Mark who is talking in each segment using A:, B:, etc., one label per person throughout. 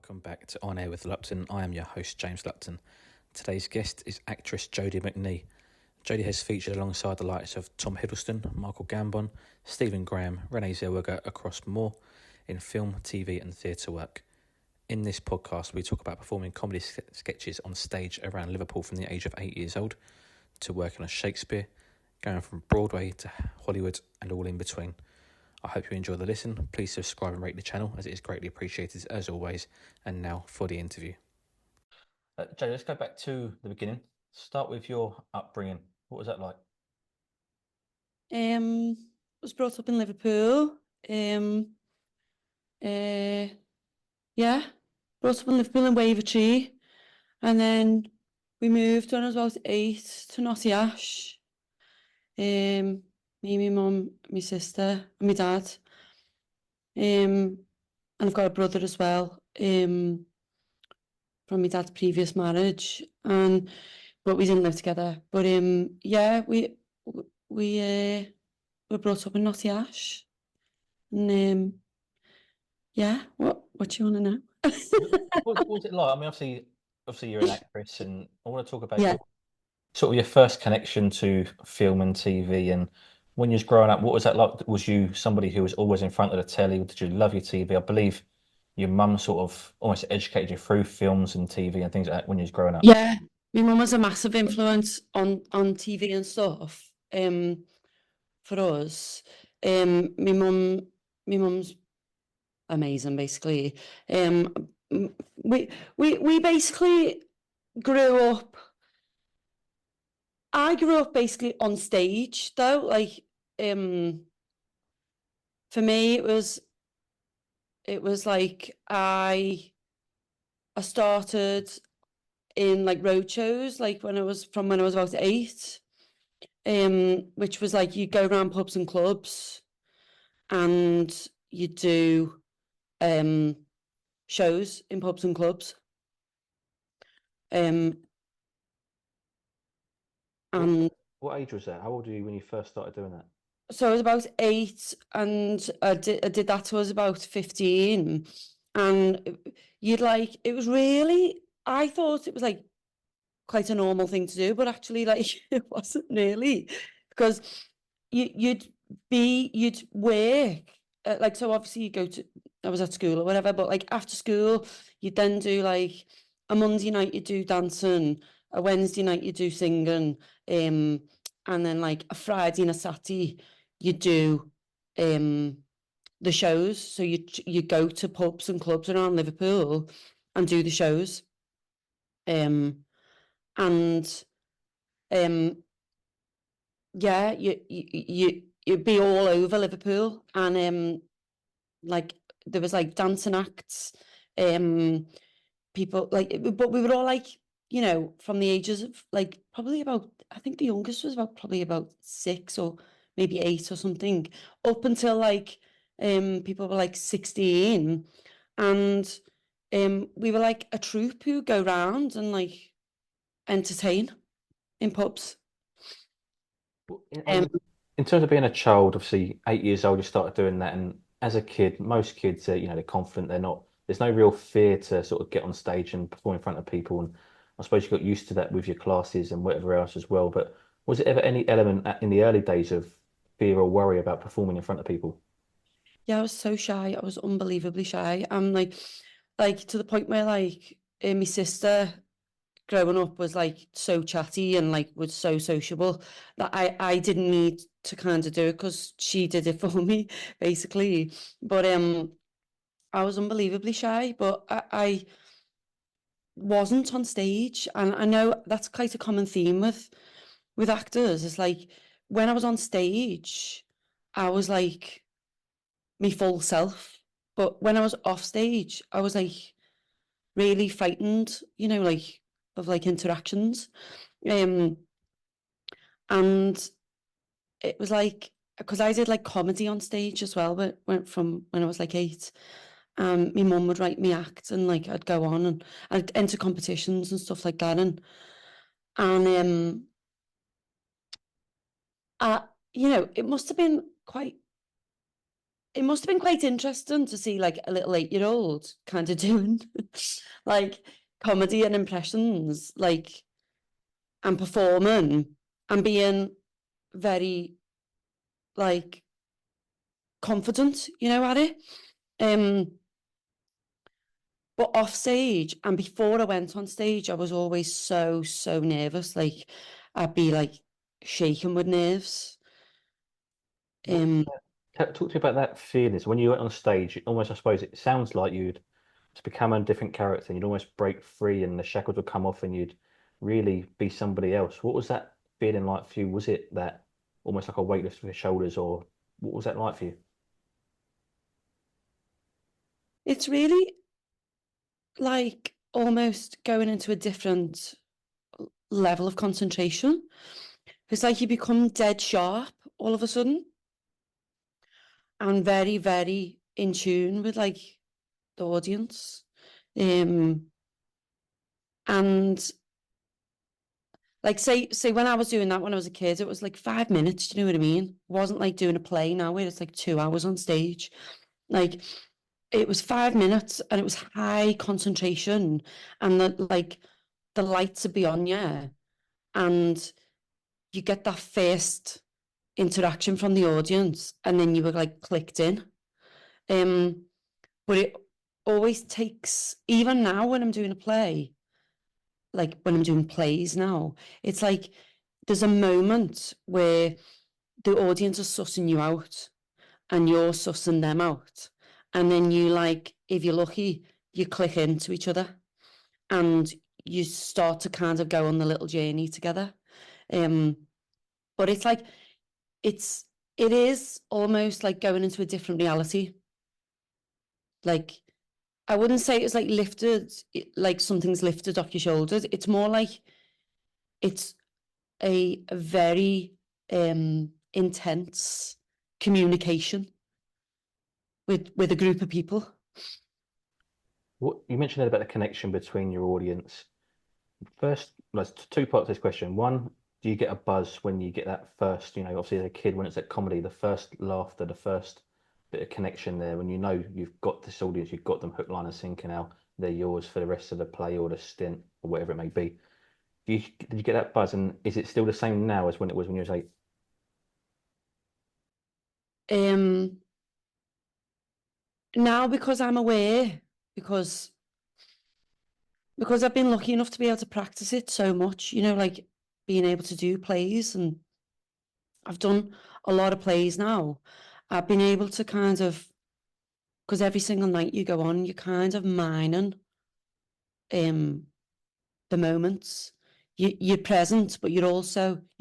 A: Welcome back to On Air with Lupton. I am your host, James Lupton. Today's guest is actress Jodie McNee. Jodie has featured alongside the likes of Tom Hiddleston, Michael Gambon, Stephen Graham, Rene Zellweger, across more in film, TV and theatre work. In this podcast, we talk about performing comedy sketches on stage around Liverpool from the age of 8 years old to working on Shakespeare, going from Broadway to Hollywood and all in between. I hope you enjoy the listen. Please subscribe and rate the channel as it is greatly appreciated as always. And now for the interview. Jodie, let's go back to the beginning. Start with your upbringing. What was that like?
B: Was brought up in Liverpool. Brought up in Liverpool in Wavertree, and then we moved when I was about 8 to Nottingham. Me, my mum, my sister, and my dad. And I've got a brother as well. From my dad's previous marriage, but we didn't live together. But we were brought up in Nottingham. And what do you want to know?
A: What was it like? I mean, obviously you're an actress, and I want to talk about your first connection to film and TV. And when you was growing up, what was that like? Was you somebody who was always in front of the telly? Did you love your TV? I believe your mum sort of almost educated you through films and TV and things like that when you was growing up.
B: Yeah, my mum was a massive influence on TV and stuff. For us, my mum's amazing. Basically, we basically grew up. I grew up basically on stage, though. Like, for me, it was like I started in like road shows, like when I was about 8, which was like you go around pubs and clubs, and you do shows in pubs and clubs. And
A: what age was that? How old were you when you first started doing that?
B: So I was about 8, and I did that till I was about 15. And it was really, I thought it was like quite a normal thing to do, but actually like it wasn't really, because you'd work, like, so obviously I was at school or whatever, but like after school, you'd then do like a Monday night you do dancing, a Wednesday night you do singing, and then like a Friday and a Saturday you do the shows. So you go to pubs and clubs around Liverpool and do the shows. You'd be all over Liverpool, and like there was like dancing acts, people like, but we were all like, from the ages of like probably about, I think the youngest was probably about 6 or maybe 8 or something, up until like people were like 16, and we were like a troupe who go round and like entertain in pubs.
A: In terms of being a child, obviously 8 years old, you started doing that, and as a kid, most kids are, they're confident. There's no real fear to sort of get on stage and perform in front of people. And I suppose you got used to that with your classes and whatever else as well. But was it ever any element in the early days of fear or worry about performing in front of people?
B: Yeah, I was so shy. I was unbelievably shy. I'm like to the point where like my sister growing up was like so chatty and like was so sociable that I didn't need to kind of do it, because she did it for me basically. But I was unbelievably shy, but I wasn't on stage, and I know that's quite a common theme with actors. It's like when I was on stage, I was like my full self, but when I was off stage, I was like really frightened, like of like interactions, and it was like, because I did like comedy on stage as well, but went from when I was like 8. My mum would write me acts, and like I'd go on and I'd enter competitions and stuff like that, and it must have been quite it must have been quite interesting to see like a little 8-year-old kind of doing like comedy and impressions, like and performing and being very like confident, at it. Um, but off stage and before I went on stage, I was always so, so nervous. Like I'd be like shaking with nerves.
A: What was
B: Um,
A: that? Talk to me about that feeling. So when you went on stage, almost, I suppose, it sounds like you'd to become a different character and you'd almost break free and the shackles would come off and you'd really be somebody else. What was that feeling like for you? Was it that almost like a weight lifted off your shoulders, or what was that like for you?
B: it's really like almost going into a different level of concentration. It's like you become dead sharp all of a sudden and very, very in tune with like the audience. Um, and like say when I was doing that when I was a kid, it was like 5 minutes, do you know what I mean? It wasn't like doing a play now where it's like 2 hours on stage. Like it was 5 minutes and it was high concentration and the lights are beyond you and you get that first interaction from the audience and then you were like clicked in. Um, but it always takes, even now when I'm doing a play, like when I'm doing plays now, it's like there's a moment where the audience are sussing you out and you're sussing them out. And then you like, if you're lucky, you click into each other and you start to kind of go on the little journey together. Um, but it's like it is almost like going into a different reality. Like I wouldn't say it's like lifted, like something's lifted off your shoulders. It's more like it's a very intense communication with a group of people.
A: What you mentioned there about the connection between your audience. First, there's two parts to this question. One, do you get a buzz when you get that first, obviously as a kid, when it's at comedy, the first laughter, the first bit of connection there, when you know you've got this audience, you've got them hook, line, and sinker now, they're yours for the rest of the play or the stint or whatever it may be. Did you get that buzz? And is it still the same now as when it was when you was 8?
B: Um, Now because I'm aware, because because I've been lucky enough to be able to practice it so much, like being able to do plays and I've done a lot of plays now. I've been able to kind of, because every single night you go on, you're kind of mining um the moments. You're present, but you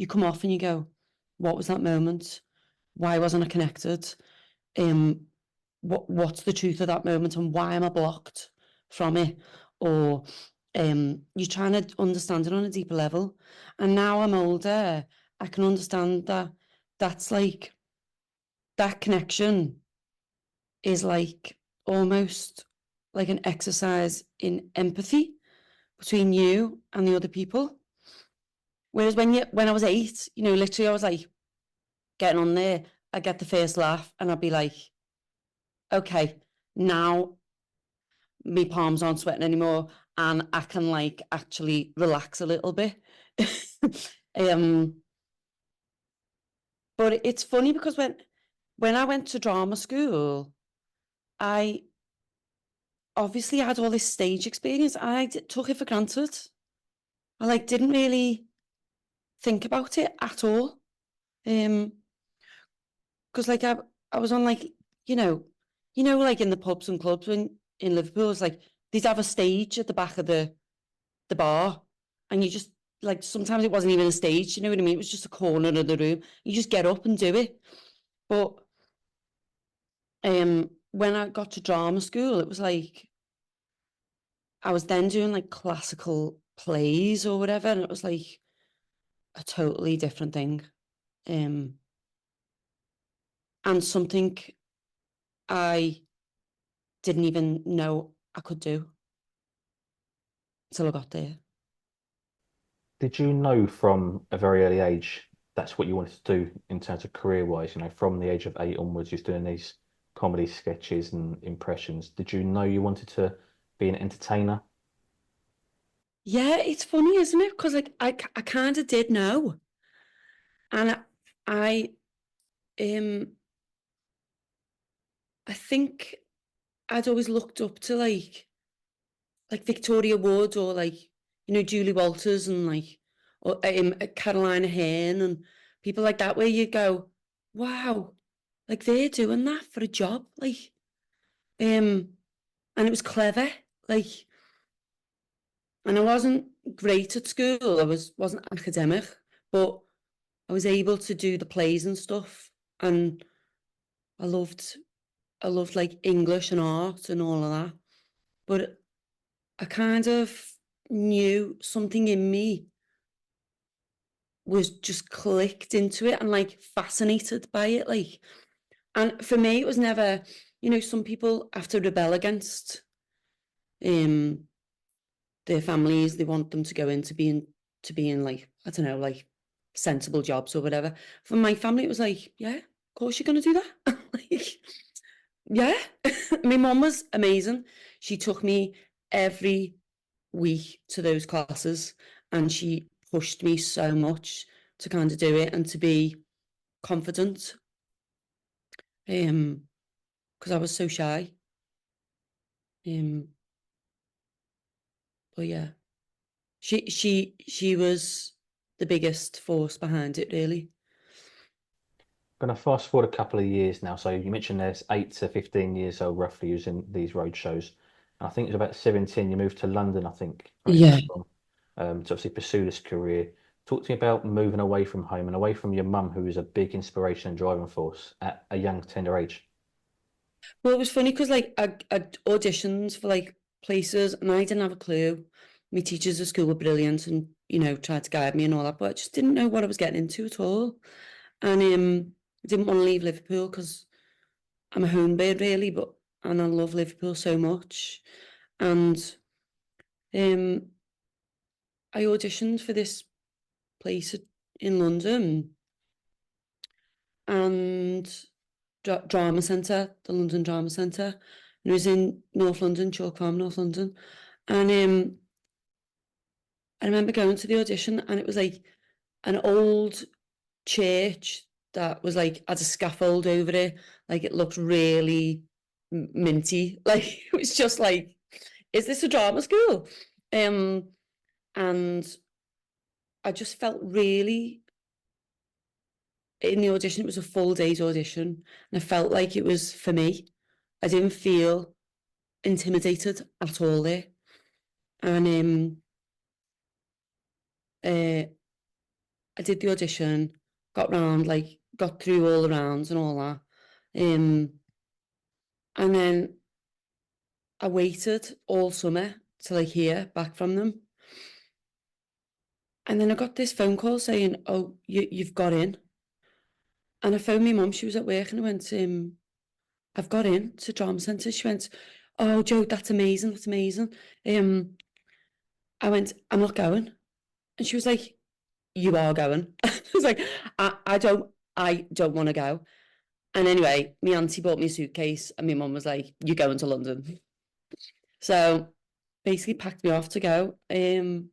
B: come off and you go, what was that moment? Why wasn't I connected? Um, what's the truth of that moment and why am I blocked from it? Or you're trying to understand it on a deeper level. And now I'm older, I can understand that that's like that connection is like almost like an exercise in empathy between you and the other people. Whereas when I was 8, literally I was like getting on there, I get the first laugh and I'd be like, okay, now my palms aren't sweating anymore and I can like actually relax a little bit. um, but it's funny because when I went to drama school, I obviously had all this stage experience. Took it for granted. I like didn't really think about it at all. Because like I was on like you know like in the pubs and clubs in Liverpool, it's like they'd have a stage at the back of the bar, and you just like sometimes it wasn't even a stage. You know what I mean? It was just a corner of the room. You just get up and do it. But when I got to drama school, it was like I was then doing like classical plays or whatever, and it was like a totally different thing. Um, and something I didn't even know I could do until I got there.
A: Did you know from a very early age that's what you wanted to do in terms of career-wise? From the age of 8 onwards, you're doing these comedy sketches and impressions. Did you know you wanted to be an entertainer?
B: Yeah, it's funny, isn't it? Because like I kind of did know, and I um I think I'd always looked up to like Victoria Wood or like Julie Walters and like or Carolina Hearn and people like that, where you go, wow, like they're doing that for a job, like and it was clever, like, and I wasn't great at school. Wasn't academic, but I was able to do the plays and stuff, and I loved I loved like English and art and all of that. But I kind of knew something in me was just clicked into it and like fascinated by it. Like, and for me, it was never, some people have to rebel against um their families. They want them to go into being like, I don't know, like sensible jobs or whatever. For my family, it was like, yeah, of course you're gonna do that. Like, yeah. My mom was amazing. She took me every week to those classes, and she pushed me so much to kind of do it and to be confident. Because I was so shy. Um, but yeah, she was the biggest force behind it, really.
A: Going to fast forward a couple of years now. So you mentioned there's 8 to 15 years old, roughly, using these road shows. And I think it was about 17. You moved to London, I think, correct me if
B: Yeah.
A: I'm wrong, to obviously pursue this career. Talk to me about moving away from home and away from your mum, who was a big inspiration and driving force at a young, tender age.
B: Well, it was funny because like I auditioned for like places and I didn't have a clue. My teachers at school were brilliant and tried to guide me and all that, but I just didn't know what I was getting into at all. And I didn't want to leave Liverpool because I'm a home bird really, and I love Liverpool so much. And um I auditioned for this place in London and drama centre, the London Drama Centre. And it was in North London, Chalk Farm, North London. And I remember going to the audition and it was like an old church that was like had a scaffold over it. Like it looked really minty. Like it was just like, is this a drama school? Um, and I just felt really in the audition. It was a full day's audition, and I felt like it was for me. I didn't feel intimidated at all there, and uh, I did the audition, got through all the rounds and all that. And then I waited all summer to like hear back from them. And then I got this phone call saying, "Oh, you've got in." And I phoned my mum, she was at work, and I went, "I've got in to drama centre." She went, "Oh, Joe, that's amazing, that's amazing." Um, I went, "I'm not going." And she was like, "You are going." I was like, I don't want to go. And anyway, my auntie bought me a suitcase and my mum was like, "You're going to London." So basically packed me off to go. And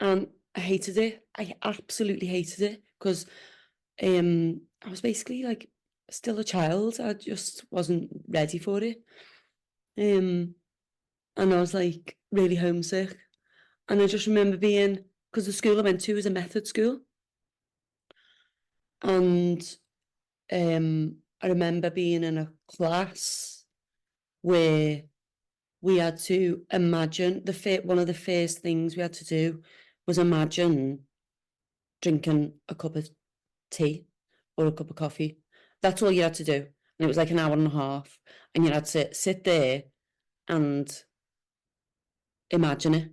B: I hated it. I absolutely hated it because I was basically like still a child. I just wasn't ready for it. Um, and I was like really homesick. And I just remember being, because the school I went to was a method school. And I remember being in a class where we had to imagine one of the first things we had to do was imagine drinking a cup of tea or a cup of coffee. That's all you had to do. And it was like an hour and a half. And you had to sit there and imagine it.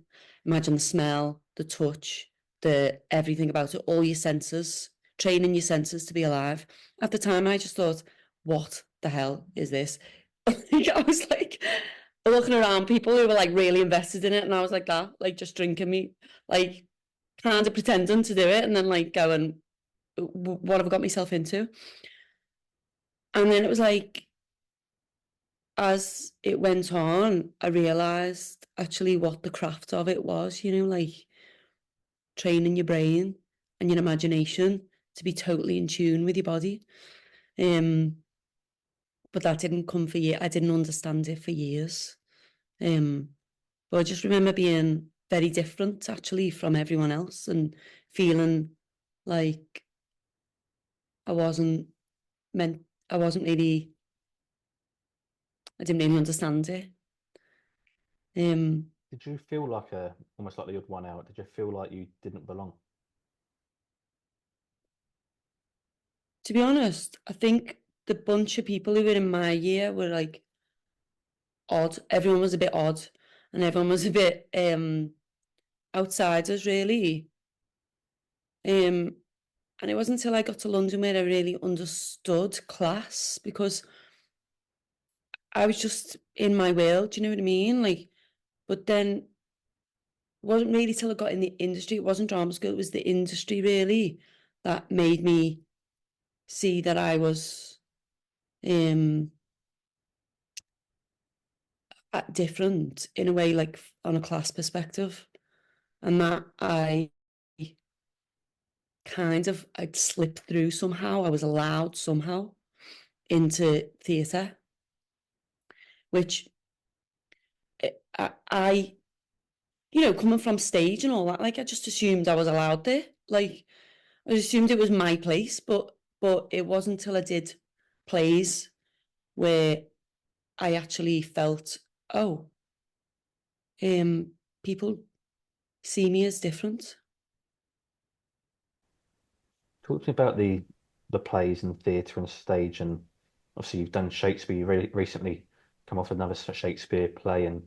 B: Imagine the smell, the touch, the everything about it, all your senses, training your senses to be alive. At the time, I just thought, what the hell is this? I was like looking around people who were like really invested in it, and I was like that, like just drinking me, like kind of pretending to do it, and then like going, what have I got myself into? And then it was like as it went on, I realised actually what the craft of it was, like training your brain and your imagination to be totally in tune with your body. But that didn't come for years. I didn't understand it for years. But I just remember being very different actually from everyone else and feeling like I wasn't meant, I wasn't really, I didn't really understand it.
A: Did you feel like almost like the odd one out? Did you feel like you didn't belong?
B: To be honest, I think the bunch of people who were in my year were like odd. Everyone was a bit odd and everyone was a bit outsiders really. And it wasn't until I got to London where I really understood class, because I was just in my world, do you know what I mean? Like, but then it wasn't really till I got in the industry, it wasn't drama school, it was the industry really that made me see that I was different in a way, like on a class perspective, and that I'd slipped through somehow. I was allowed somehow into theatre, which I coming from stage and all that, like I just assumed I was allowed there. Like I assumed it was my place, but it wasn't until I did plays where I actually felt, oh, people see me as different.
A: Talk to me about the plays and theatre and stage, and obviously you've done Shakespeare. You really recently come off another Shakespeare play, and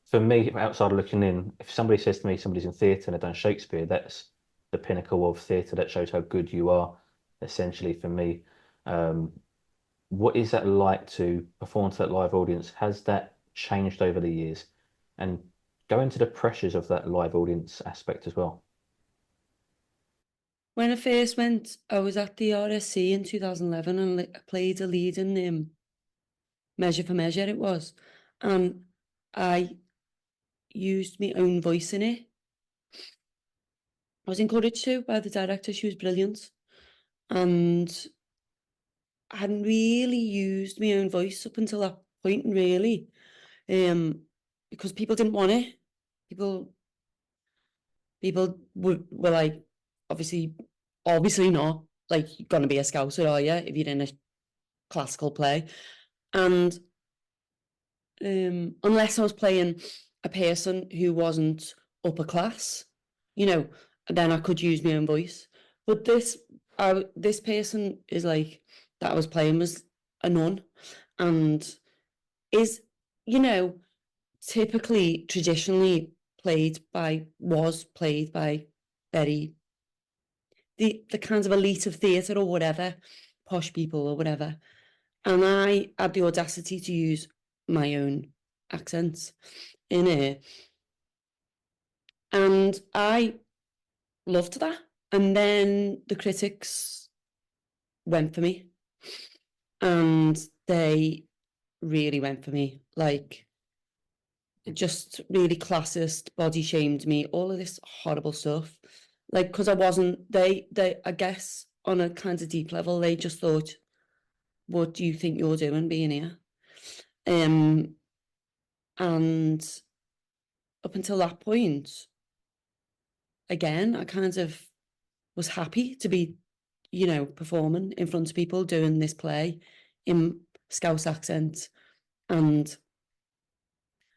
A: for me, outside looking in, if somebody says to me somebody's in theatre and they've done Shakespeare, that's the pinnacle of theatre. That shows how good you are, essentially, for me. Um, what is that like to perform to that live audience? Has that changed over the years? And go into the pressures of that live audience aspect as well.
B: When I first went, I was at the RSC in 2011 and I played a lead in Measure for Measure, it was. And I used my own voice in it. I was encouraged to by the director, she was brilliant. And I hadn't really used my own voice up until that point, really, because people didn't want it. People were like, obviously not, like, you're going to be a scouser, are you, if you're in a classical play? And unless I was playing a person who wasn't upper class, then I could use my own voice. But this person is like that I was playing was a nun, and is you know typically traditionally was played by very the kinds of elite of theatre or whatever, posh people or whatever. And I had the audacity to use my own accents in it. And I loved that. And then the critics went for me. And they really went for me. Like, just really classist, body shamed me, all of this horrible stuff. Like, because I wasn't, I guess, on a kind of deep level, they just thought, what do you think you're doing being here? And up until that point, again, I kind of was happy to be, performing in front of people doing this play in Scouse accent, and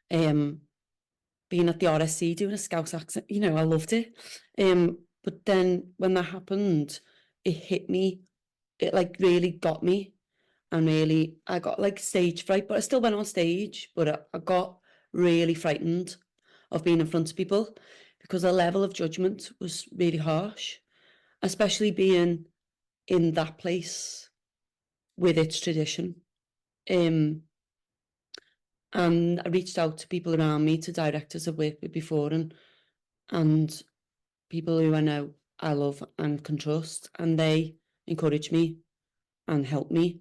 B: being at the RSC doing a Scouse accent, I loved it. But then when that happened, it hit me, it like really got me, and really, I got like stage fright, but I still went on stage, but I got really frightened of being in front of people because the level of judgment was really harsh, especially being in that place with its tradition. And I reached out to people around me, to directors I've worked with before, and people who I know I love and can trust, and they encouraged me and helped me.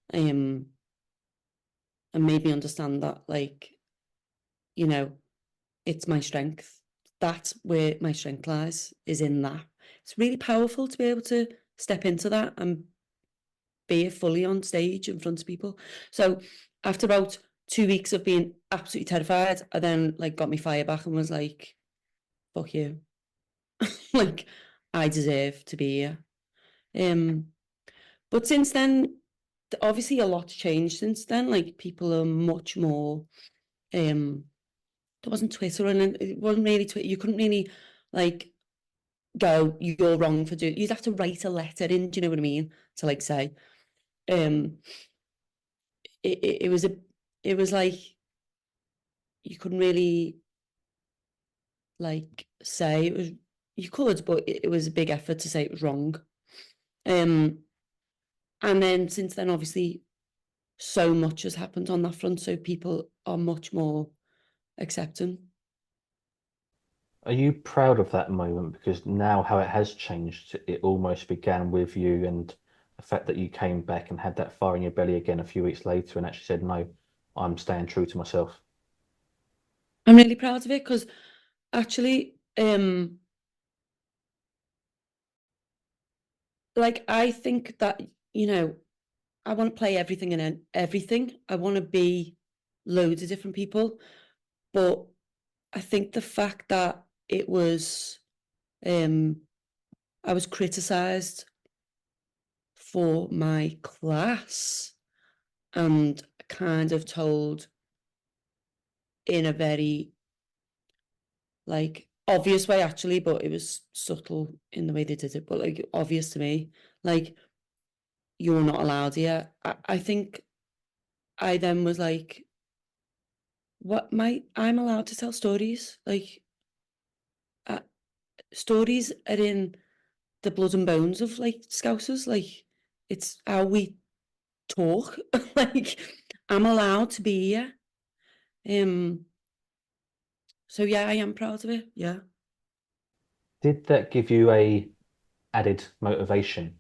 B: And and made me understand that, like, you know, it's my strength. That's where my strength lies, is in that. It's really powerful to be able to step into that and be it fully on stage in front of people. So after about 2 weeks of being absolutely terrified, I then like got my fire back and was like, fuck you. Like, I deserve to be here. But since then, obviously a lot's changed since then. Like, people are much more, there wasn't Twitter, and it wasn't really Twitter. You couldn't really like go, you're wrong for doing. You'd have to write a letter in. Do you know what I mean? To like say, um, it was it was like you couldn't really like say it was. You could, but it was a big effort to say it was wrong. And then since then, obviously, so much has happened on that front. So people are much more accepting.
A: Are you proud of that moment? Because now how it has changed, it almost began with you and the fact that you came back and had that fire in your belly again a few weeks later and actually said, no, I'm staying true to myself.
B: I'm really proud of it because actually, like, I think that, you know, I want to play everything and everything. I want to be loads of different people. But I think the fact that it was, I was criticised for my class and kind of told in a very like obvious way actually, but it was subtle in the way they did it, but like obvious to me, like, you're not allowed here. I think I then was like, what, I'm allowed to tell stories, like, uh, stories are in the blood and bones of like Scousers, like, it's how we talk. Like, I'm allowed to be here. So yeah, I am proud of it. Yeah.
A: Did that give you a added motivation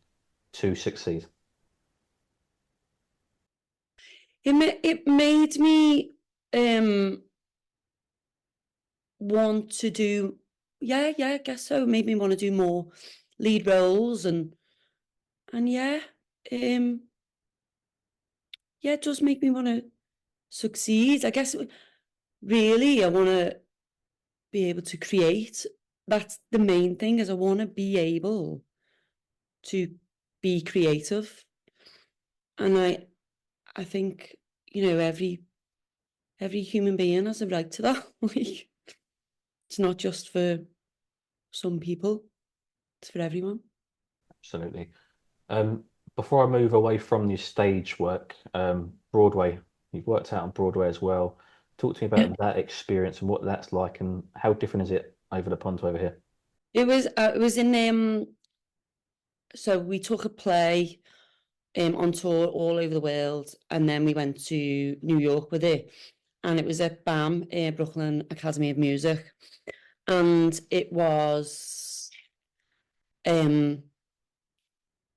A: to succeed?
B: It made me want to do, yeah, I guess so. It made me want to do more lead roles and yeah, um, yeah, it does make me want to succeed. I guess really I want to be able to create. That's the main thing, is I want to be able to be creative. And I think, you know, every human being has a right to that. Like, it's not just for some people, it's for everyone.
A: Absolutely. Um, Before I move away from your stage work, Broadway, you've worked out on Broadway as well. Talk to me
B: Yeah.
A: about that experience and what that's like and how different is it over the pond to over here?
B: It was in so we took a play on tour all over the world, and then we went to New York with it, and it was at BAM, Brooklyn Academy of Music, and it was um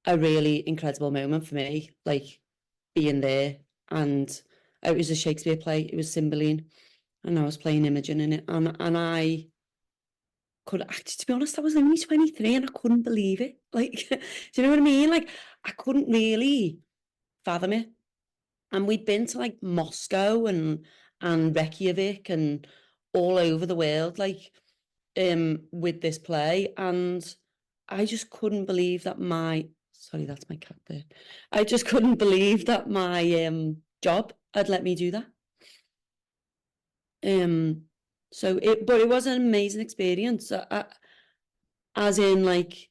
B: a really incredible moment for me, like, being there. And it was a Shakespeare play. It was Cymbeline, and I was playing Imogen in it, and I could actually, to be honest, I was only 23 and I couldn't believe it. Like, do you know what I mean? Like, I couldn't really fathom it. And we'd been to like Moscow and Reykjavik and all over the world, like, with this play, and I just couldn't believe that my, sorry, that's my cat there. I just couldn't believe that my job had let me do that. Um, but it was an amazing experience. As in, like,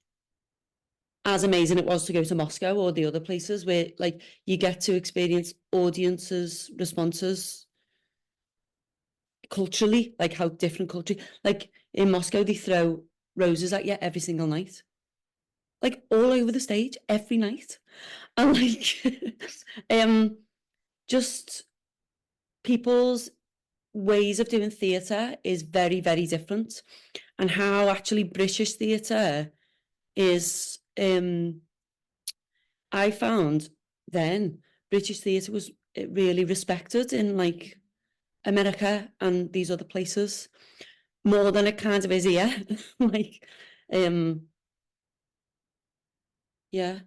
B: as amazing it was to go to Moscow or the other places where, like, you get to experience audiences' responses culturally, like how different culture. Like in Moscow, they throw roses at you every single night, like all over the stage every night, and like, um, just people's ways of doing theatre is very, very different, and how actually British theatre is, I found then British theatre was really respected in like America and these other places more than it kind of is here. Like, yeah,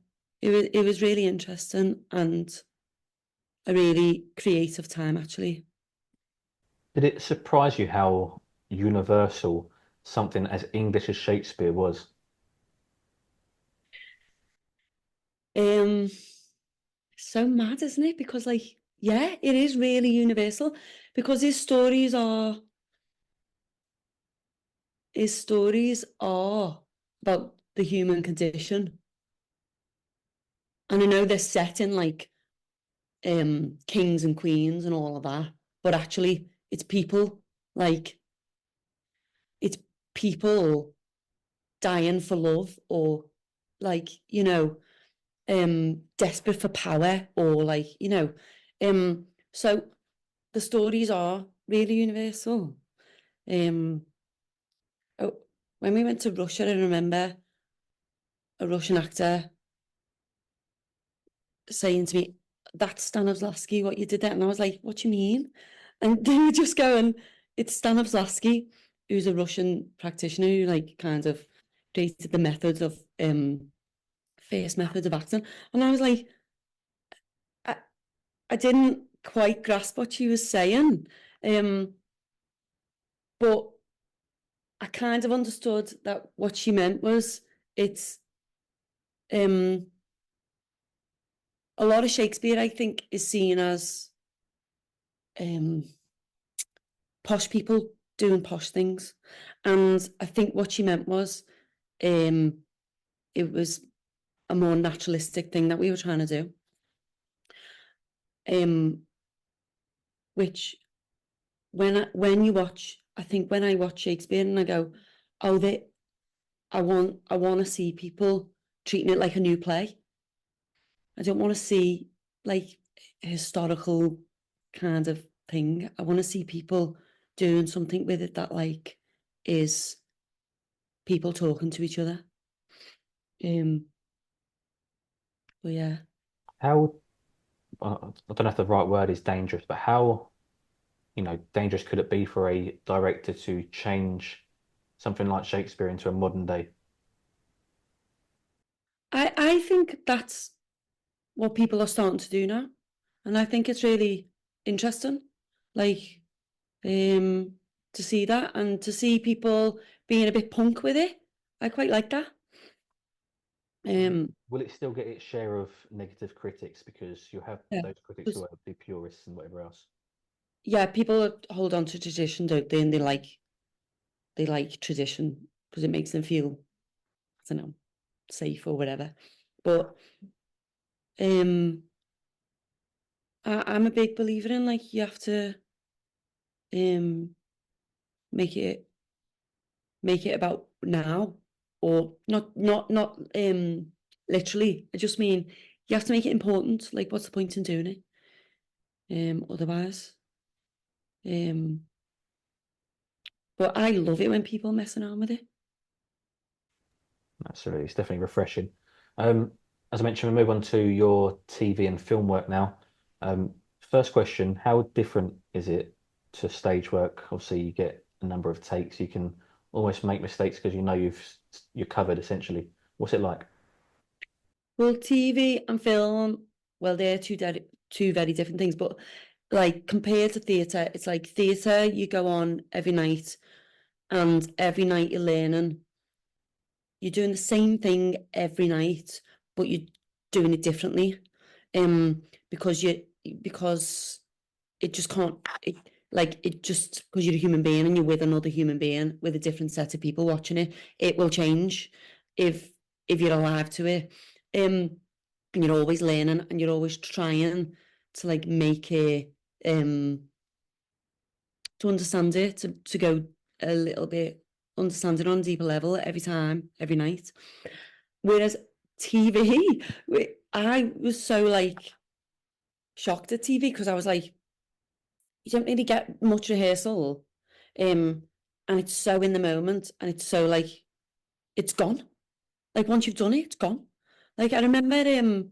B: it was really interesting and a really creative time actually.
A: Did it surprise you how universal something as English as Shakespeare was?
B: Um, so mad, isn't it? Because like, yeah, it is really universal because his stories are about the human condition. And I know they're set in like kings and queens and all of that, but actually it's people, like it's people dying for love or like, desperate for power or like, so the stories are really universal. Oh, when we went to Russia, I remember a Russian actor saying to me, "That's Stanislavski, what you did there." And I was like, "What do you mean?" And they were just going, "It's Stanislavski, who's a Russian practitioner who like kind of created the methods of face methods of acting." And I was like, I, I didn't quite grasp what she was saying. But I kind of understood that what she meant was it's um a lot of Shakespeare, I think, is seen as um posh people doing posh things. And I think what she meant was it was a more naturalistic thing that we were trying to do. Which when you watch, I think when I watch Shakespeare and I go, oh, I want to see people treating it like a new play. I don't want to see like a historical kind of thing. I want to see people doing something with it that like is people talking to each other. But yeah.
A: How, I don't know if the right word is dangerous, but how, dangerous could it be for a director to change something like Shakespeare into a modern day?
B: I think that's what people are starting to do now. And I think it's really interesting. Like, to see that and to see people being a bit punk with it. I quite like that.
A: Will it still get its share of negative critics because you have
B: Yeah.
A: those critics who are the purists and whatever else?
B: Yeah, people hold on to tradition, don't they? And they like tradition because it makes them feel, I don't know, safe or whatever. But I'm a big believer in like you have to um make it about now, or not literally. I just mean you have to make it important. Like, what's the point in doing it? Otherwise. Um, but I love it when people messing around with it.
A: Absolutely, it's definitely refreshing. Um, as I mentioned, we move on to your TV and film work now. First question, how different is it to stage work? Obviously, you get a number of takes. You can almost make mistakes because you know you're covered essentially. What's it like?
B: Well, TV and film, well, they're two very different things. But like compared to theatre, it's like theatre you go on every night, and every night you're learning. You're doing the same thing every night, but you're doing it differently. Because because it just can't it just because you're a human being and you're with another human being with a different set of people watching it, it will change if you're alive to it. And you're always learning and you're always trying to like make it to understand it, to go a little bit understand it on a deeper level every time, every night. Whereas TV, I was so like shocked at TV because I was like, you don't really get much rehearsal. And it's so in the moment and it's so like it's gone. Like once you've done it, it's gone. Like I remember the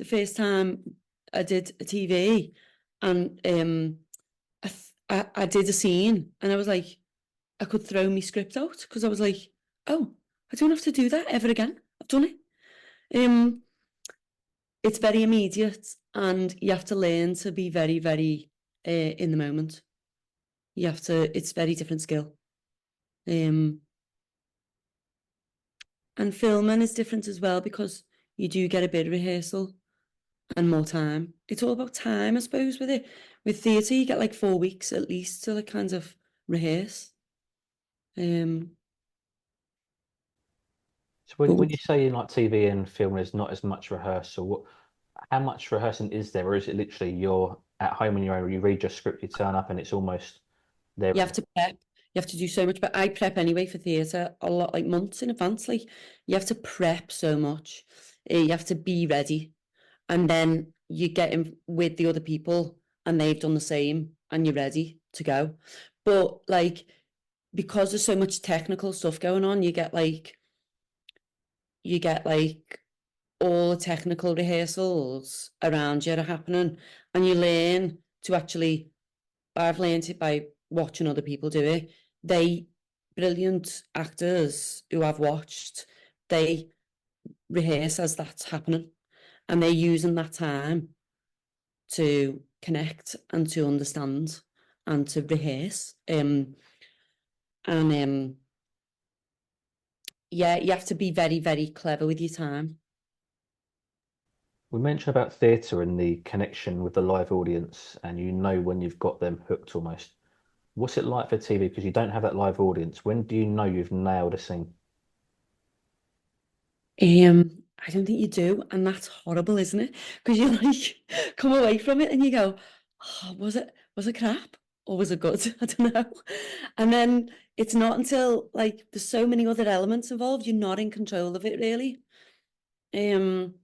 B: first time I did a TV, and I did a scene, and I was like, I could throw my script out because I was like, oh, I don't have to do that ever again. I've done it. It's very immediate, and you have to learn to be very, very in the moment. You have to. It's very different skill. And filming is different as well because you do get a bit of rehearsal and more time. It's all about time, I suppose, with it. With theatre, you get like 4 weeks at least to like kind of rehearse.
A: So when,
B: But
A: when you say in like TV and film, there's not as much rehearsal. How much rehearsing is there, or is it literally you're at home on your own, you read your script, you turn up, and it's almost there?
B: you have to prep. You have to do so much. But I prep anyway for theatre a lot, like months in advance. Like you have to prep so much. You have to be ready, and then you get in with the other people, and they've done the same, and you're ready to go. But like because there's so much technical stuff going on, you get like all the technical rehearsals around you are happening, and you learn to actually. I've learned it by watching other people do it. They brilliant actors who I've watched, they rehearse as that's happening, and they're using that time to connect and to understand and to rehearse. And yeah, you have to be very, very clever with your time.
A: We mentioned about theatre and the connection with the live audience, and you know when you've got them hooked almost. What's it like for TV? Because you don't have that live audience. When do you know you've nailed a scene?
B: I don't think you do, and that's horrible, isn't it? Because you like come away from it and you go, oh, was it crap or was it good? I don't know. And then it's not until like there's so many other elements involved, you're not in control of it really. Um,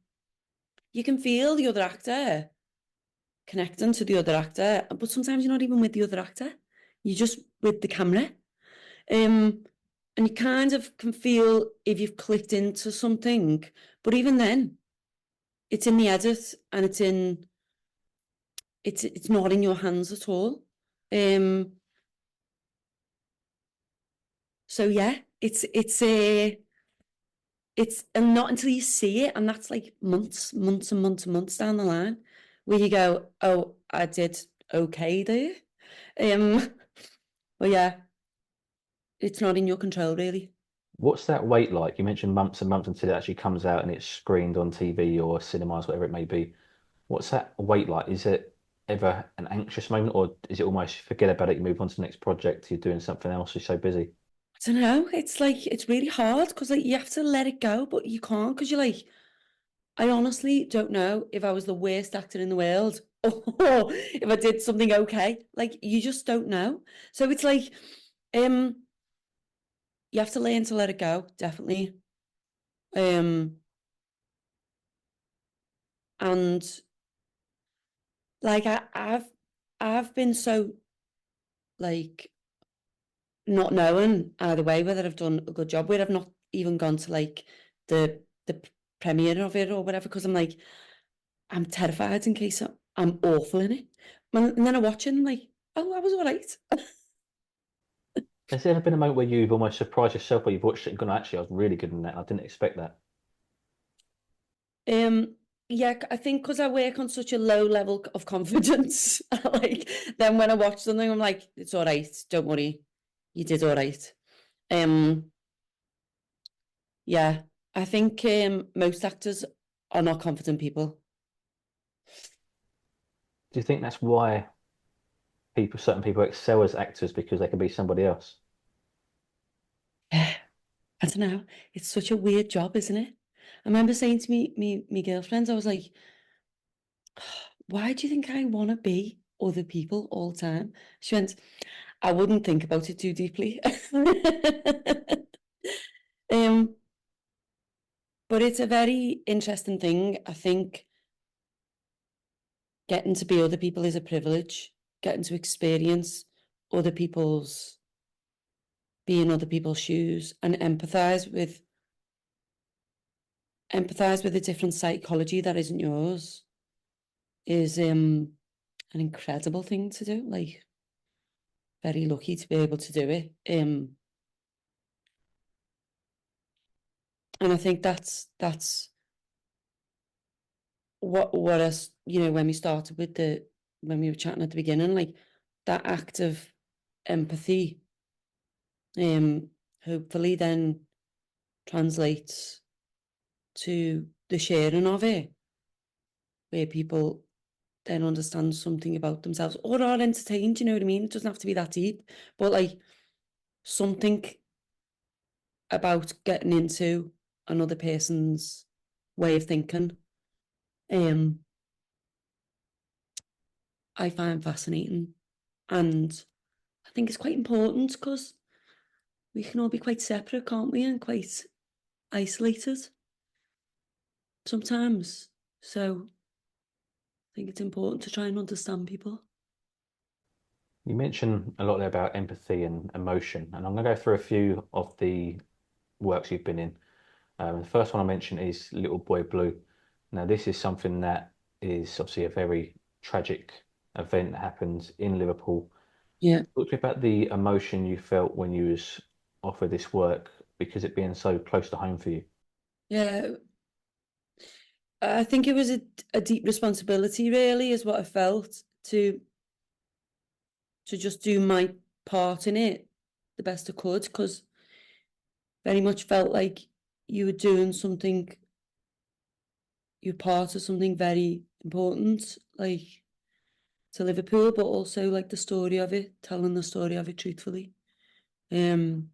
B: you can feel the other actor connecting to the other actor, but sometimes you're not even with the other actor. You're just with the camera. Um, and you kind of can feel if you've clicked into something, but even then, it's in the edit and it's not in your hands at all. Um, so yeah, it's and not until you see it, and that's like months and months and months down the line, where you go, oh, I did okay there. Um, but yeah, it's not in your control really.
A: What's that wait like? You mentioned months and months until it actually comes out and it's screened on TV or cinemas, whatever it may be. What's that wait like? Is it ever an anxious moment, or is it almost forget about it, you move on to the next project, you're doing something else, you're so busy?
B: I don't know. It's like it's really hard because like you have to let it go, but you can't because you're like, I honestly don't know if I was the worst actor in the world or if I did something okay. Like you just don't know. So it's like, um, you have to learn to let it go, definitely. Um, and like I've been so like not knowing either way whether I've done a good job, where I've not even gone to like the premiere of it or whatever, because I'm like, I'm terrified in case I'm awful in it. And then I watch it and I'm like, oh, I was all right.
A: Has there ever been a moment where you've almost surprised yourself where you've watched it and gone, actually, I was really good in that. I didn't expect that.
B: Um, yeah, I think because I work on such a low level of confidence, like then when I watch something, I'm like, it's all right, don't worry, you did all right. Um, yeah, I think most actors are not confident people.
A: Do you think that's why certain people excel as actors because they can be somebody else?
B: I don't know. It's such a weird job, isn't it? I remember saying to me girlfriends, I was like, why do you think I want to be other people all the time? She went, I wouldn't think about it too deeply. um, but it's a very interesting thing. I think getting to be other people is a privilege. Getting to experience other people's, be in other people's shoes and empathize with a different psychology that isn't yours. is an incredible thing to do. Like, very lucky to be able to do it. And I think that's what us, you know, when we started with when we were chatting at the beginning, like that act of empathy, hopefully then translates to the sharing of it, where people then understand something about themselves or are entertained, you know what I mean? It doesn't have to be that deep, but like something about getting into another person's way of thinking, I find fascinating. And I think it's quite important because we can all be quite separate, can't we? And quite isolated sometimes. So I think it's important to try and understand people.
A: You mentioned a lot there about empathy and emotion, and I'm going to go through a few of the works you've been in. The first one I mentioned is Little Boy Blue. Now, this is something that is obviously a very tragic event that happened in Liverpool.
B: Yeah.
A: Talk to me about the emotion you felt when you was offered this work, because it being so close to home for you.
B: Yeah. I think it was a deep responsibility, really, is what I felt, to just do my part in it the best I could, because very much felt like you were doing something, you're part of something very important, like to Liverpool, but also like the story of it, telling the story of it truthfully. You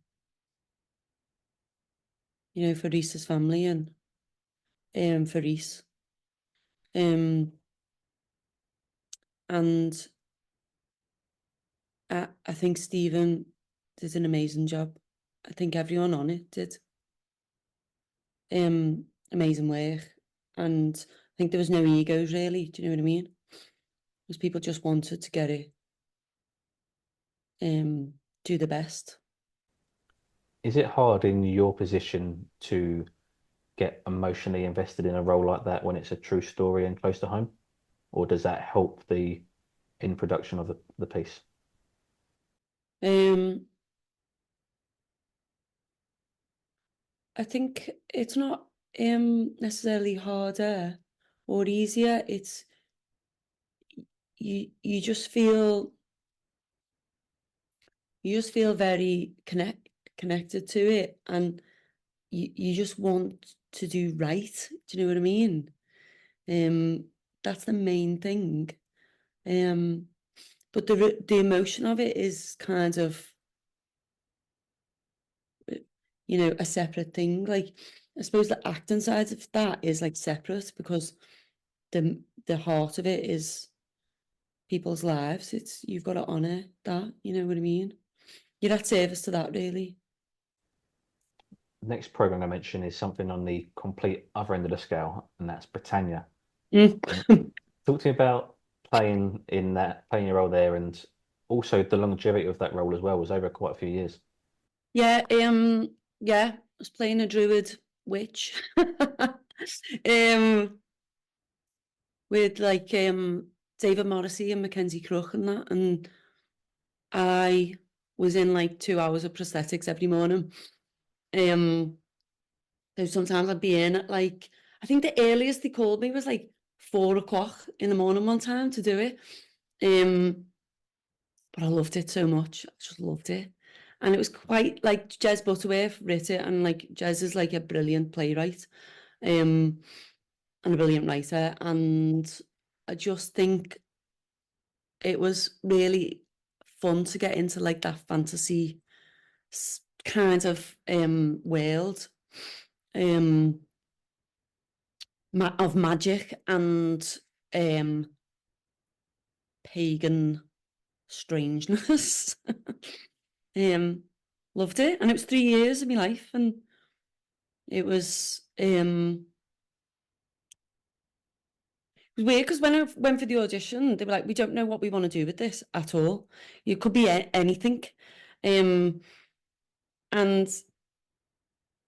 B: know, for Reese's family and for Reese. And I think Stephen did an amazing job. I think everyone on it did amazing work. And I think there was no egos, really. Do you know what I mean? Because people just wanted to get it, do the best.
A: Is it hard in your position to get emotionally invested in a role like that when it's a true story and close to home? Or does that help the in production of the piece?
B: Um, I think it's not necessarily harder or easier. It's you just feel very connected to it, and you just want to do right. Do you know what I mean? That's the main thing. But the emotion of it is kind of, you know, a separate thing. Like, I suppose the acting side of that is like separate, because the heart of it is people's lives. It's, you've got to honour that, you know what I mean? You're at service to that, really.
A: The next program I mentioned is something on the complete other end of the scale, and that's Britannia.
B: Mm.
A: Talk to me about playing your role there, and also the longevity of that role as well was over quite a few years.
B: Yeah, yeah, I was playing a druid witch. With like David Morrissey and Mackenzie Crook and that, and I was in like 2 hours of prosthetics every morning. So sometimes I'd be in at like, I think the earliest they called me was like 4 o'clock in the morning one time to do it. But I loved it so much. I just loved it. And it was quite like Jez Butterworth wrote it, and like Jez is like a brilliant playwright, and a brilliant writer. And I just think it was really fun to get into like that fantasy kind of world of magic and pagan strangeness. um Loved it, and it was 3 years of my life, and it was weird because when I went for the audition, they were like, "We don't know what we want to do with this at all. You could be anything." And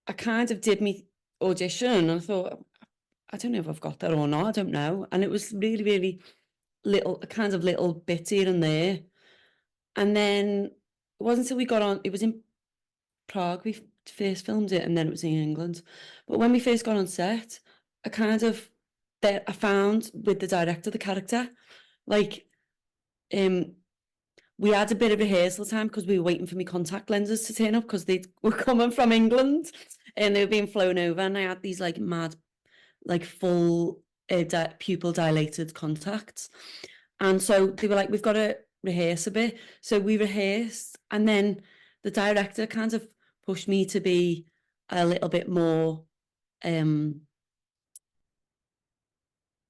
B: I kind of did my audition, and I thought, I don't know if I've got that or not. I don't know. And it was really, really little, kind of little bits here and there. And then it wasn't until we got on, it was in Prague we first filmed it, and then it was in England. But when we first got on set, I kind of, that I found with the director, the character, like, we had a bit of rehearsal time because we were waiting for me contact lenses to turn up because they were coming from England and they were being flown over, and I had these like mad, like full pupil dilated contacts. And so they were like, we've got to rehearse a bit. So we rehearsed, and then the director kind of pushed me to be a little bit more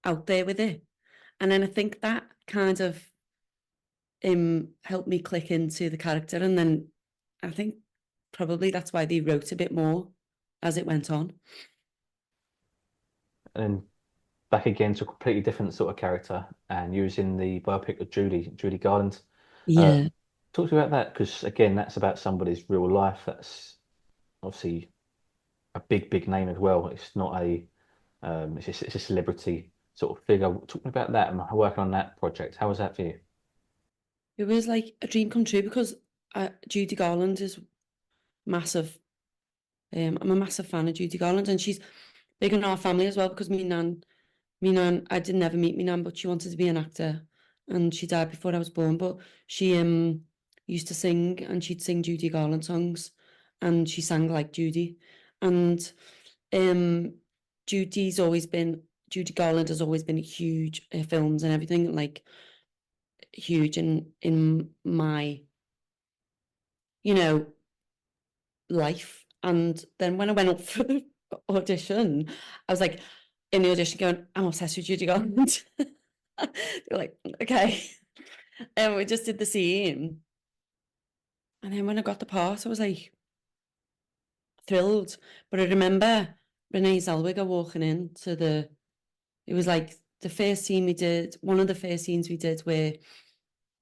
B: out there with it. And then I think that kind of helped me click into the character. And then I think probably that's why they wrote a bit more as it went on.
A: And then back again to a completely different sort of character, and using the biopic of Judy Garland. Uh,
B: Yeah.
A: Talk to me about that, because again, that's about somebody's real life. That's obviously a big name as well. It's not a it's a celebrity sort of figure. Talk me about that and working on that project. How was that for you?
B: It was like a dream come true because Judy Garland is massive. I'm a massive fan of Judy Garland, and she's big in our family as well because me nan, I did never meet me nan, but she wanted to be an actor, and she died before I was born. But she used to sing, and she'd sing Judy Garland songs, and she sang like Judy, and um, Judy Garland has always been huge films and everything, like huge in my, you know, life. And then when I went up for the audition, I was like in the audition going, I'm obsessed with Judy Garland. They were like, okay. And we just did the scene. And then when I got the part, I was like thrilled. But I remember Rene Zellweger walking into it was like the first scene we did, one of the first scenes we did where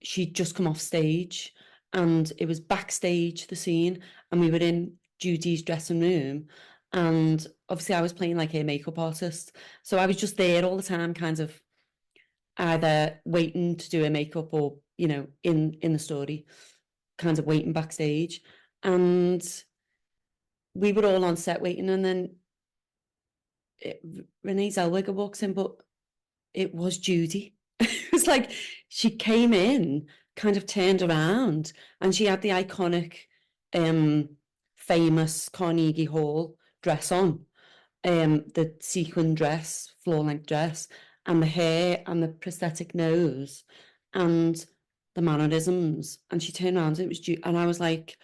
B: she'd just come off stage, and it was backstage, the scene, and we were in Judy's dressing room, and obviously I was playing like her makeup artist, so I was just there all the time, kind of either waiting to do her makeup or, you know, in the story, kind of waiting backstage. And we were all on set waiting, and then Renee Zellweger walks in, but it was Judy. It was like she came in, kind of turned around, and she had the iconic, famous Carnegie Hall dress on, the sequin dress, floor length dress, and the hair and the prosthetic nose, and the mannerisms. And she turned around, and it was Judy, and I was like,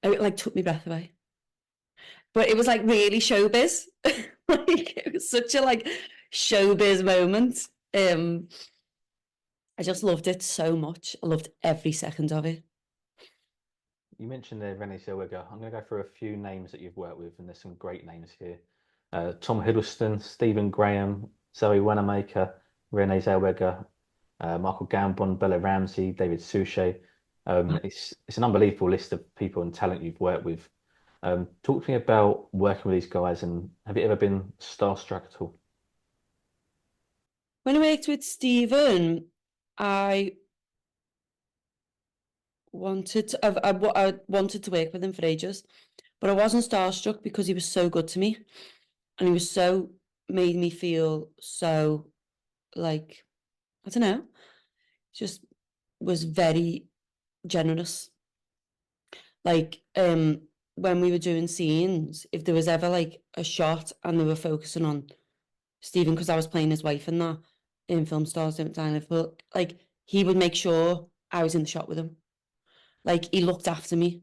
B: it like took me breath away. But it was like really showbiz. Like it was such a like showbiz moment. I just loved it so much. I loved every second of it.
A: You mentioned there Rene Zellweger. I'm going to go through a few names that you've worked with, and there's some great names here. Tom Hiddleston, Stephen Graham, Zoe Wanamaker, Rene Zellweger, Michael Gambon, Bella Ramsey, David Suchet. It's an unbelievable list of people and talent you've worked with. Talk to me about working with these guys, and have you ever been starstruck at all?
B: When I worked with Stephen, I I wanted to work with him for ages, but I wasn't starstruck because he was so good to me, and he was so made me feel so like, I don't know, just was very generous. Like when we were doing scenes, if there was ever like a shot and they were focusing on Stephen, because I was playing his wife in that, in Film Stars Don't Die in Liverpool, like he would make sure I was in the shot with him. Like he looked after me.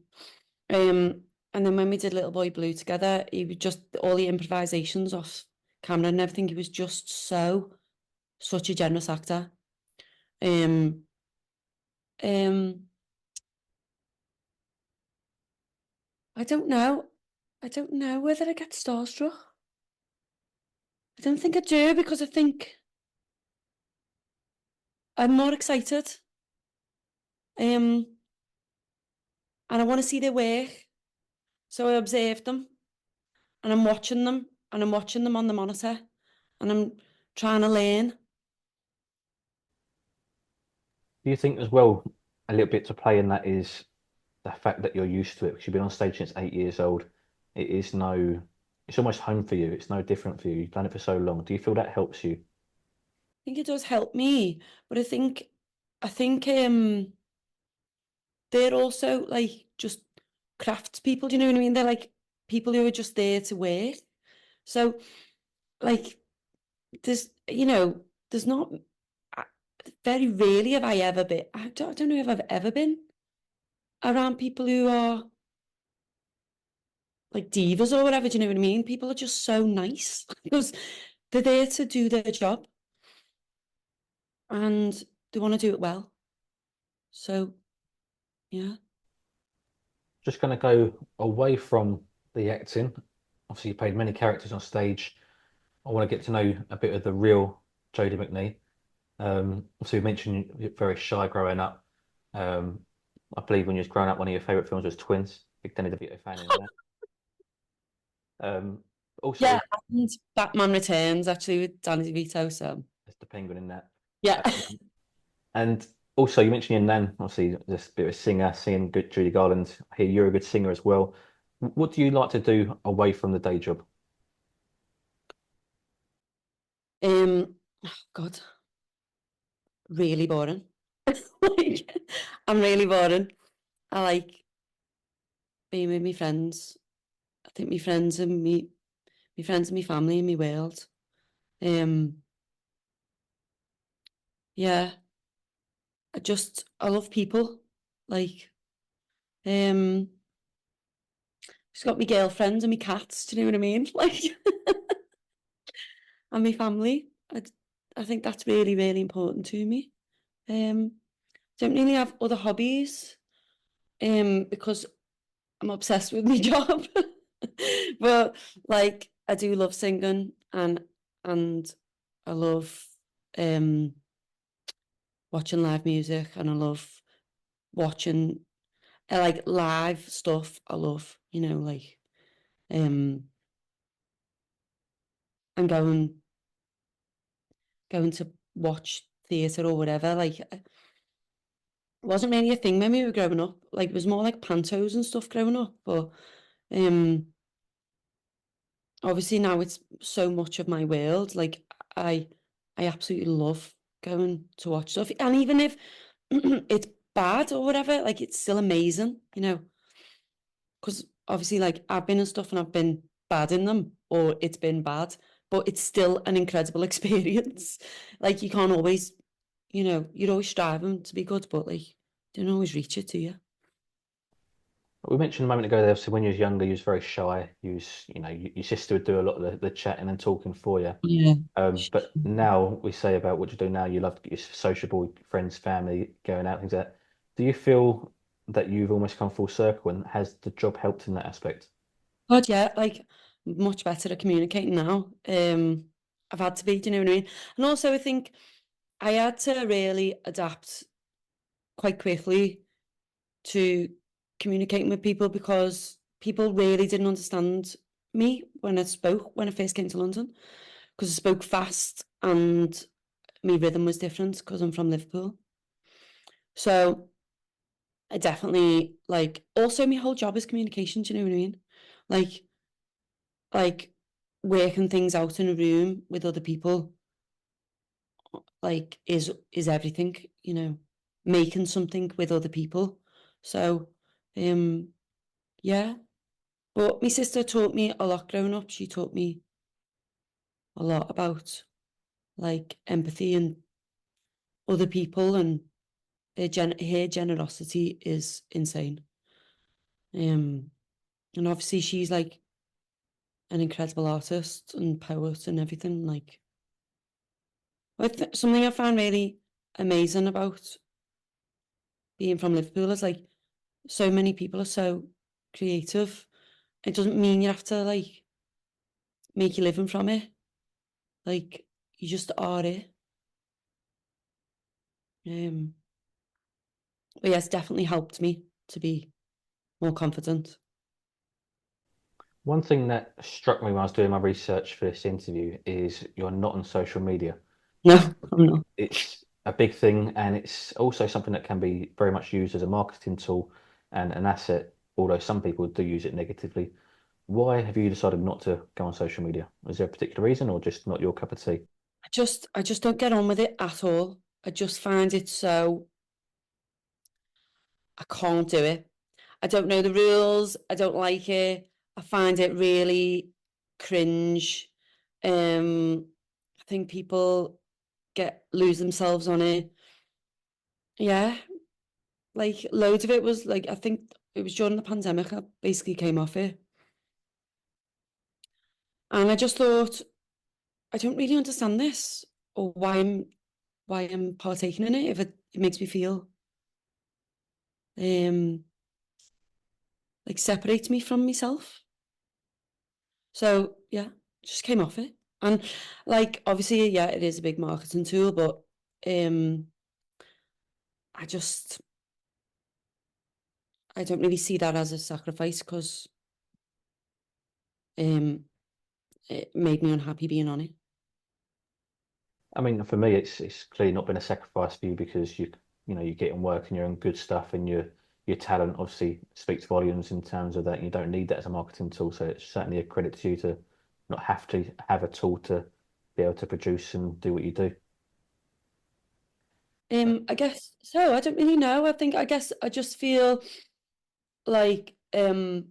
B: Um, and then when we did Little Boy Blue together, he would just all the improvisations off camera and everything. He was just such a generous actor. Um, um, I don't know. I don't know whether I get starstruck. I don't think I do because I think I'm more excited. And I want to see their work. So I observe them, and I'm watching them, and I'm watching them on the monitor, and I'm trying to learn.
A: Do you think as well, a little bit to play in that is the fact that you're used to it because you've been on stage since 8 years old. It is no, it's almost home for you. It's no different for you. You've done it for so long. Do you feel that helps you?
B: I think it does help me, but I think they're also like just crafts people, do you know what I mean? They're like people who are just there to work. So like there's not I- very rarely have I ever been. I don't know if I've ever been around people who are like divas or whatever, do you know what I mean? People are just so nice because they're there to do their job and they want to do it well. So yeah.
A: Just going to go away from the acting. Obviously, you played many characters on stage. I want to get to know a bit of the real Jodie McNee. Obviously, you mentioned you're very shy growing up. Um, I believe when you was growing up, one of your favourite films was Twins. Big Danny DeVito fan in that. Um,
B: Yeah,
A: Also,
B: and Batman Returns actually with Danny DeVito, so
A: there's the penguin in that.
B: yeah.
A: And also, you mentioned your nan, obviously, just a bit of a singer, singing good Judy Garland. I hear you're a good singer as well. What do you like to do away from the day job?
B: Oh God, really boring. Like, I'm really boring. I like being with my friends. I think my friends and my family and my world. Um, yeah, I love people. Like, um, just got my girlfriends and my cats. Do you know what I mean? Like, and my family. I think that's really, really important to me. Um, don't really have other hobbies. Because I'm obsessed with my job. But like I do love singing and I love um watching live music and I love watching I like live stuff. I love, like um and going to watch theatre or whatever. Like it wasn't really a thing when we were growing up. Like it was more like pantos and stuff growing up. But um obviously now it's so much of my world. Like I I absolutely love going to watch stuff. And even if it's bad or whatever, like it's still amazing, because obviously like I've been in stuff and I've been bad in them or it's been bad, but it's still an incredible experience. Like you can't always, you're always striving to be good, but like don't always reach it, do you?
A: We mentioned a moment ago there, so when you was younger, you was very shy. Your sister would do a lot of the chatting and talking for you.
B: Yeah.
A: But now we say about what you do now, you love to get your sociable friends, family, going out, things like that. Do you feel that you've almost come full circle and has the job helped in that aspect?
B: God, yeah, like much better at communicating now. I've had to be, do you know what I mean? And also, I think I had to really adapt quite quickly to communicating with people because people really didn't understand me when I first came to London because I spoke fast and my rhythm was different because I'm from Liverpool. So I definitely also my whole job is communication, do you know what I mean? Like like working things out in a room with other people like is everything, making something with other people. So um yeah, but my sister taught me a lot growing up. She taught me a lot about like empathy and other people, and her generosity is insane. um and obviously she's like an incredible artist and poet and everything. Like something I found really amazing about being from Liverpool is like so many people are so creative. It doesn't mean you have to like make your living from it. Like you just are it. Um, but yeah, it's definitely helped me to be more confident.
A: One thing that struck me when I was doing my research for this interview is you're not on social media.
B: No, I'm not.
A: It's a big thing, and it's also something that can be very much used as a marketing tool and an asset, although some people do use it negatively. Why have you decided not to go on social media? Is there a particular reason or just not your cup of tea?
B: I just don't get on with it at all. I just find it so, I can't do it. I don't know the rules. I don't like it. I find it really cringe. I think people lose themselves on it. Yeah, like loads of it was like, I think it was during the pandemic I basically came off it. And I just thought, I don't really understand this or why I'm partaking in it if it makes me feel um like separates me from myself. So yeah, just came off it. And like obviously, yeah, it is a big marketing tool, but um I just I don't really see that as a sacrifice because um it made me unhappy being on it.
A: I mean, for me, it's clearly not been a sacrifice for you because you're getting work and you're in good stuff and your talent obviously speaks volumes in terms of that. You don't need that as a marketing tool, so it's certainly a credit to you to not have to have a tool to be able to produce and do what you do.
B: I guess so. I don't really know. I guess I just feel like I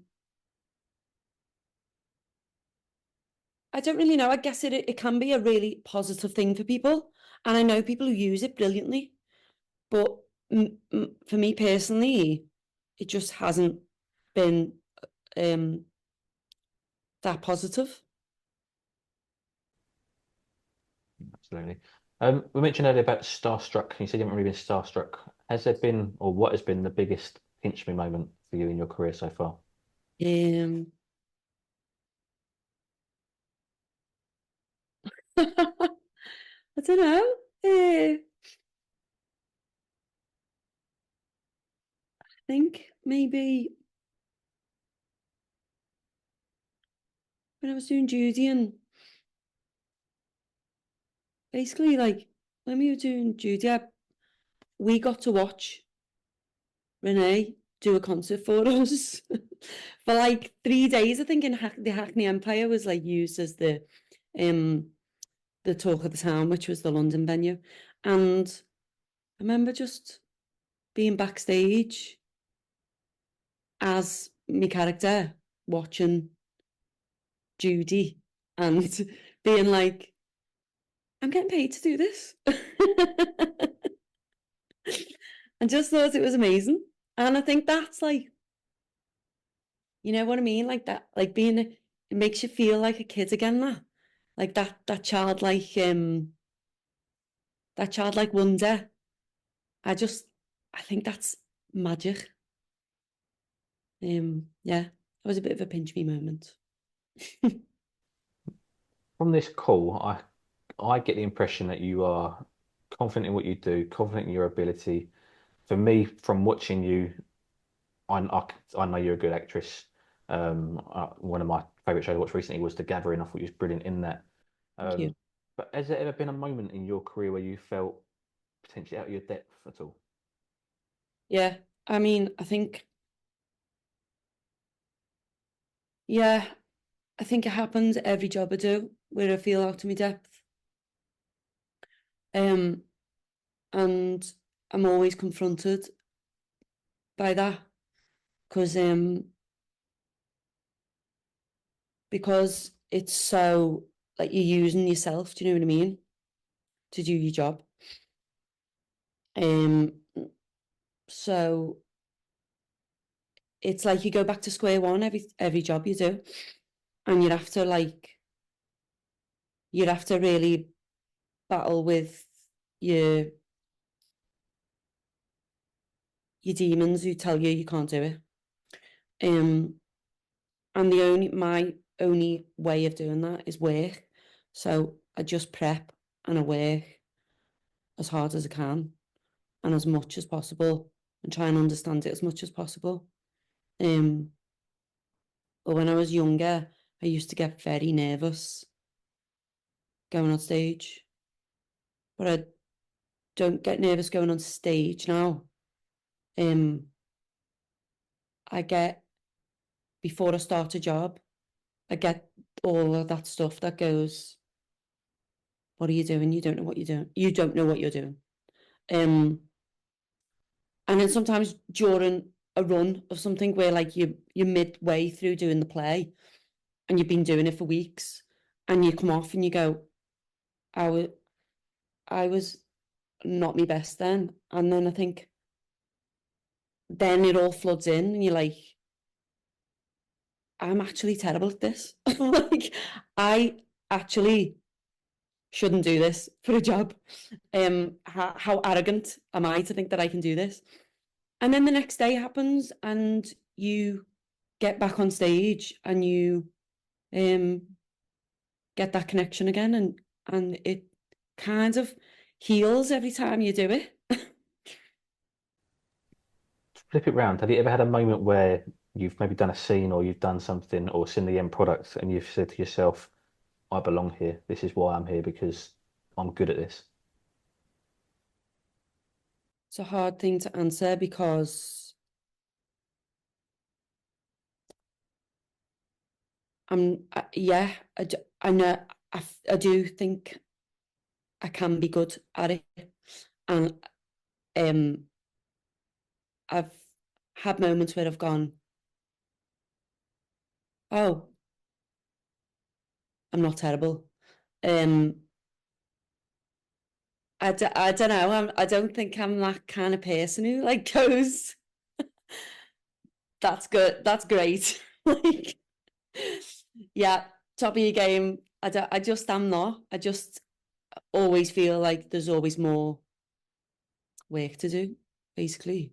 B: don't really know. I guess it can be a really positive thing for people, and I know people who use it brilliantly. But for me personally, it just hasn't been um that positive.
A: Absolutely. We mentioned earlier about starstruck. You said you haven't really been starstruck. Has there been, or what has been the biggest pinch me moment for you in your career so far?
B: Um, I don't know. I think maybe when I was doing Judy, and basically like when we were doing Judy, we got to watch Rene do a concert for us for like 3 days. I think in the Hackney Empire was like used as um the talk of the town, which was the London venue, and I remember just being backstage as my character watching Judy and being like, I'm getting paid to do this. And just thought it was amazing. And I think that's like, you know what I mean? Like that, like it makes you feel like a kid again, like that childlike wonder. I just, I think that's magic. Yeah, it was a bit of a pinch me moment.
A: From this call, I get the impression that you are confident in what you do, confident in your ability. For me, from watching you, I know you're a good actress. One of my favorite shows I watched recently was The Gathering. I thought you was brilliant in that.
B: Thank you.
A: But has there ever been a moment in your career where you felt potentially out of your depth at all?
B: Yeah, I mean, yeah, I think it happens every job I do where I feel out of my depth. Um, and I'm always confronted by that because because it's so like you're using yourself, do you know what I mean? To do your job. Um, so it's like you go back to square one every job you do, and you have to really battle with your your demons who tell you can't do it. Um, and my only way of doing that is work. So I just prep and I work as hard as I can and as much as possible and try and understand it as much as possible. Um, But when I was younger, I used to get very nervous going on stage. But I don't get nervous going on stage now. I get, before I start a job, I get all of that stuff that goes, what are you doing? You don't know what you're doing. You don't know what you're doing. And then sometimes during a run of something where like you're midway through doing the play and you've been doing it for weeks and you come off and you go, I was not my best then. And then I think, then it all floods in and you're like, I'm actually terrible at this. Like, I actually shouldn't do this for a job. How arrogant am I to think that I can do this? And then the next day happens and you get back on stage and you get that connection again, and it kind of heals every time you do it.
A: Flip it round. Have you ever had a moment where you've maybe done a scene or you've done something or seen the end product and you've said to yourself, I belong here. This is why I'm here because I'm good at this?
B: It's a hard thing to answer because yeah, I know, I do think I can be good at it. And I've had moments where I've gone, oh, I'm not terrible. I don't know. I don't think I'm that kind of person who like goes, that's good, that's great. Like, yeah, top of your game. I just am not. I just always feel like there's always more work to do, basically.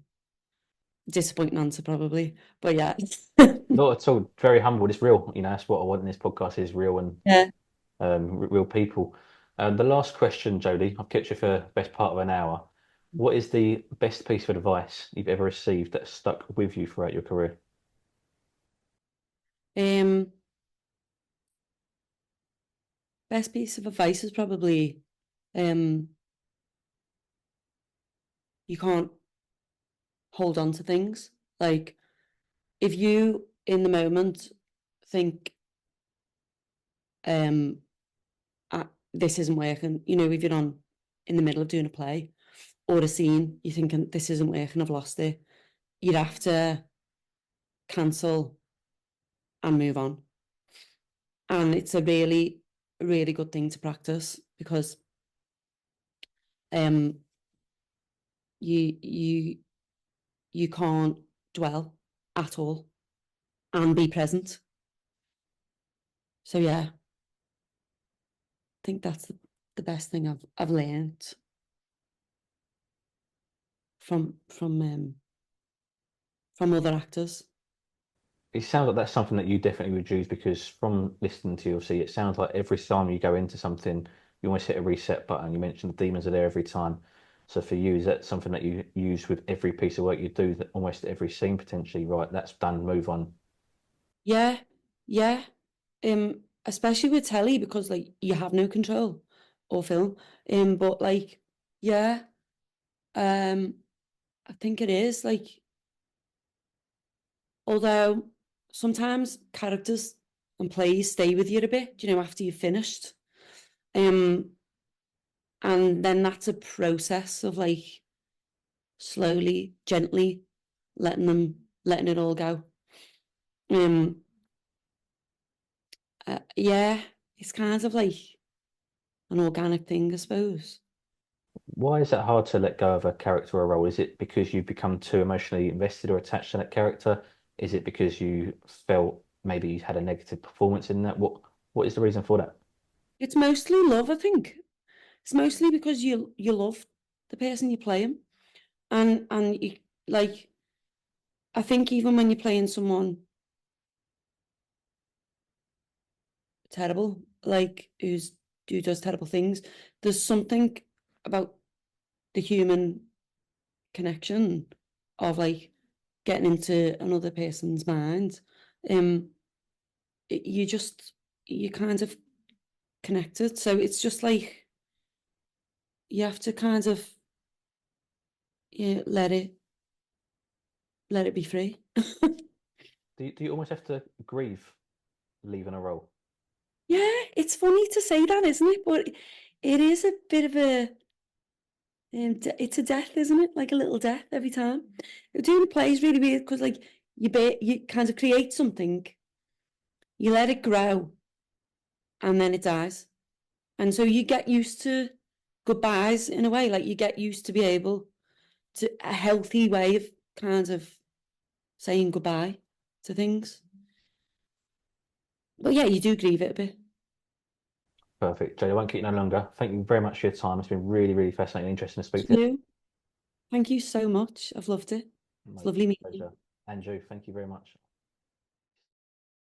B: Disappointing answer, probably. But yeah.
A: Not at all. Very humble. It's real. That's what I want in this podcast is real and
B: Yeah.
A: real people. The last question, Jodie, I've kept you for the best part of an hour. What is the best piece of advice you've ever received that stuck with you throughout your career?
B: Best piece of advice is probably you can't hold on to things. Like, if you in the moment think this isn't working, if you're on in the middle of doing a play or a scene, you're thinking this isn't working, I've lost it, you'd have to cancel and move on. And it's a really, really good thing to practice because you can't dwell at all and be present. So yeah, I think that's the best thing I've learned from other actors.
A: It sounds like that's something that you definitely would use because from listening to you, obviously, it sounds like every time you go into something, you almost hit a reset button. You mentioned the demons are there every time. So for you, is that something that you use with every piece of work you do, that almost every scene potentially, right? That's done, move on.
B: Yeah, yeah. Especially with telly because like you have no control or film. But like, yeah, I think it is like, although sometimes characters and plays stay with you a bit, after you've finished. And then that's a process of like slowly, gently letting it all go. Yeah, it's kind of like an organic thing, I suppose.
A: Why is that hard to let go of a character or a role? Is it because you've become too emotionally invested or attached to that character? Is it because you felt maybe you had a negative performance in that? What is the reason for that?
B: It's mostly love, I think. It's mostly because you love the person you're playing, and you like. I think even when you're playing someone terrible, like who does terrible things, there's something about the human connection of like getting into another person's mind. you kind of connected. So it's just like you have to kind of let it be free.
A: Do you almost have to grieve leaving a role?
B: Yeah, it's funny to say that, isn't it? But it is a bit of a it's a death, isn't it? Like a little death every time. Doing a play is really weird because like you kind of create something, you let it grow, and then it dies. And so you get used to goodbyes in a way, like you get used to be able to a healthy way of kind of saying goodbye to things. But yeah, you do grieve it a bit.
A: Perfect. Jodie, I won't keep you no longer. Thank you very much for your time. It's been really, really fascinating and interesting to speak to you.
B: You, thank you so much. I've loved it. It's
A: My
B: lovely meeting you.
A: pleasure. Andrew, thank you very much.